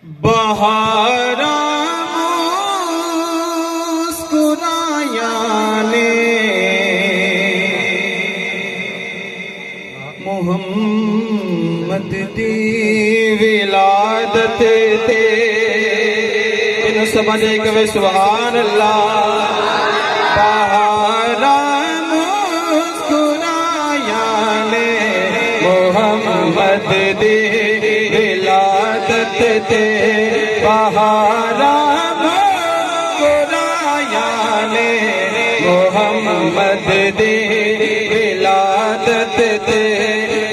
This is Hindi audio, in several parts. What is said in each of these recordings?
बहारा मुस्कुराया ने मुहम्मद दी विलादत ते इन समझे कवे सुभान अल्लाह। बहारा मुस्कुराया ने मुहम्मद दी विलादत ते बहारा मुस्कुराया ने मुहम्मद दी विलादत ते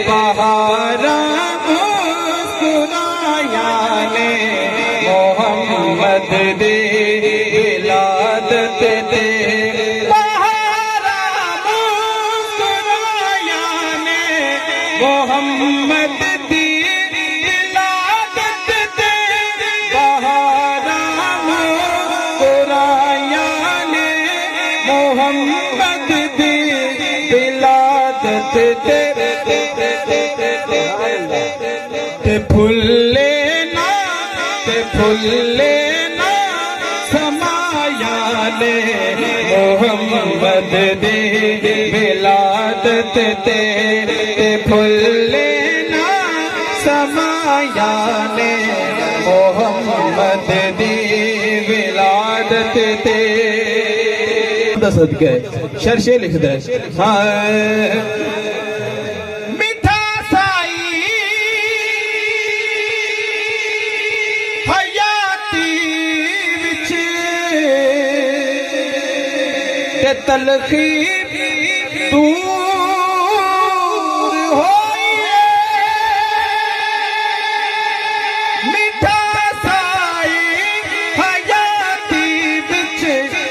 बहारा मुस्कुराया ने मुहम्मद दी विलादत ते बहारा मुस्कुराया ने मुहम्मद दी मोहम्मद दी विलादत ते फुल्ले ना समाया ने मोहम्मद दी विलादत ते फुल्ले ना समाया ने मोहम्मद दी विलादत ते सदका है शेर शेर लिखदा है मिठा साई हयाती विच ते तलखी दूर होई मिठा साई हयाती विच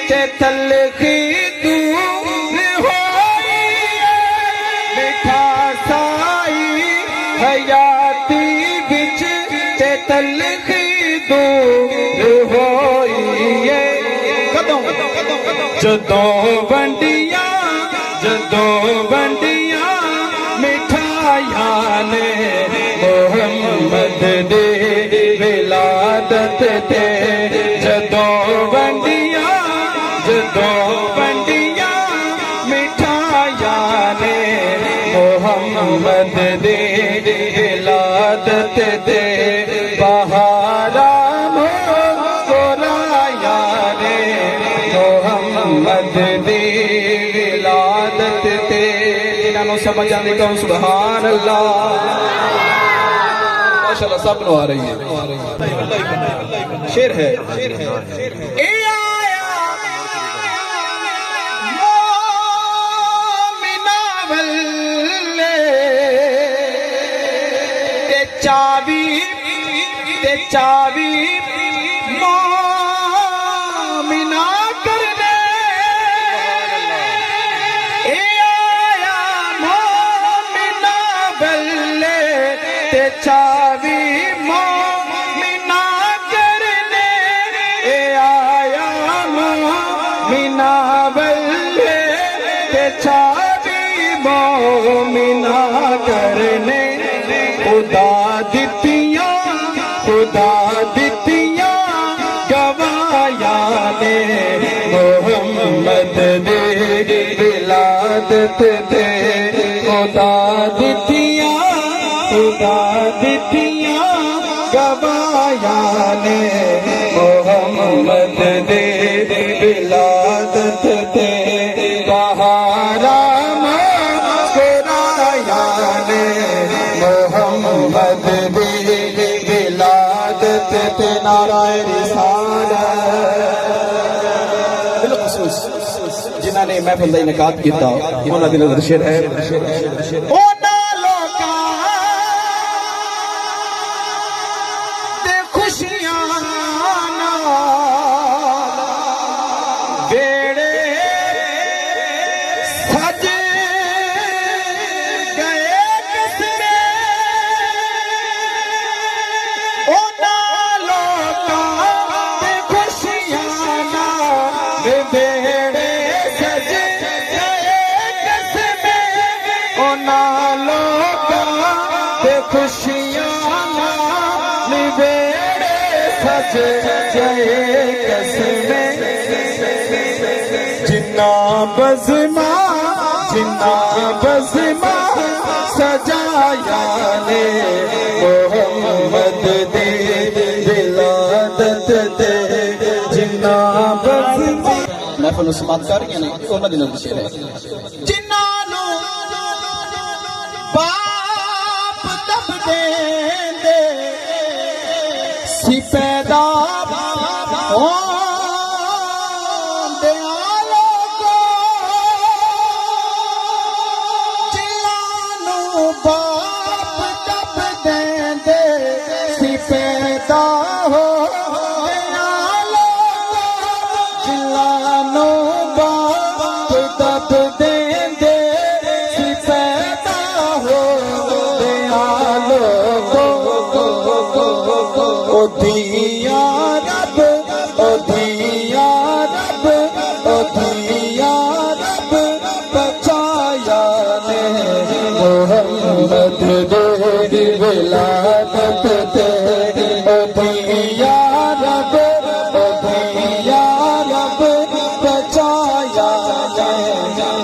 ते तलखी हयाती बिच ते तलखी दूर होई कदों जदों वंडियां मिठाइयां ने मुहम्मद दी विलादत ते जदों वंडियां मिठाइयां ने मुहम्मद दी विलादत ते बहारा मुस्कुराया ने मुहम्मद दी विलादत ते इन्हों समझ आने का सुभान अल्लाह। माशाअल्लाह सब नु आ रही है शेर है चावी मोमिना करने ए आया मोमिना बल्ले ते चावी मोमिना करने ए आया मोमिना बल्ले ते चावी मोमिना करने खुदा दितियां गवाया ने मुहम्मद दी विलादत ते खुदा दितियां गवाया ने मुहम्मद दी विलादत ते बहारा मुस्कुराया ने मुहम्मद दी ते नाराए रिसालत बिलखुसूस जिन्होंने महफिल का इनेकाद किया उन्होंने दिल नजर शेर है खुशियां बेड़े सज गए किसने बेड़े सज गए किसमें ओ ना जिन्ना बज़मा सजाया ने मोहम्मद दी विलादत ते जिन्ना बज़मा महफिल ਨੂੰ ਸਮਾਪਤ ਕਰ ਗਏ ਨੇ ਉਹਨਾਂ ਦਿਨਾਂ ਦੀ ਸ਼ੇਰ ਹੈ ਜਿਨ੍ਹਾਂ ਨੂੰ ਬਾਪ ਤਬ ਦੇਂਦੇ ਸੀ ਪੈਦਾ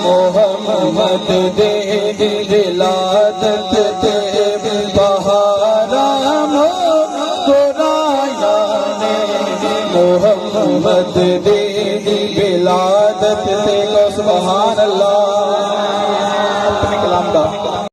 मोहम्मद दे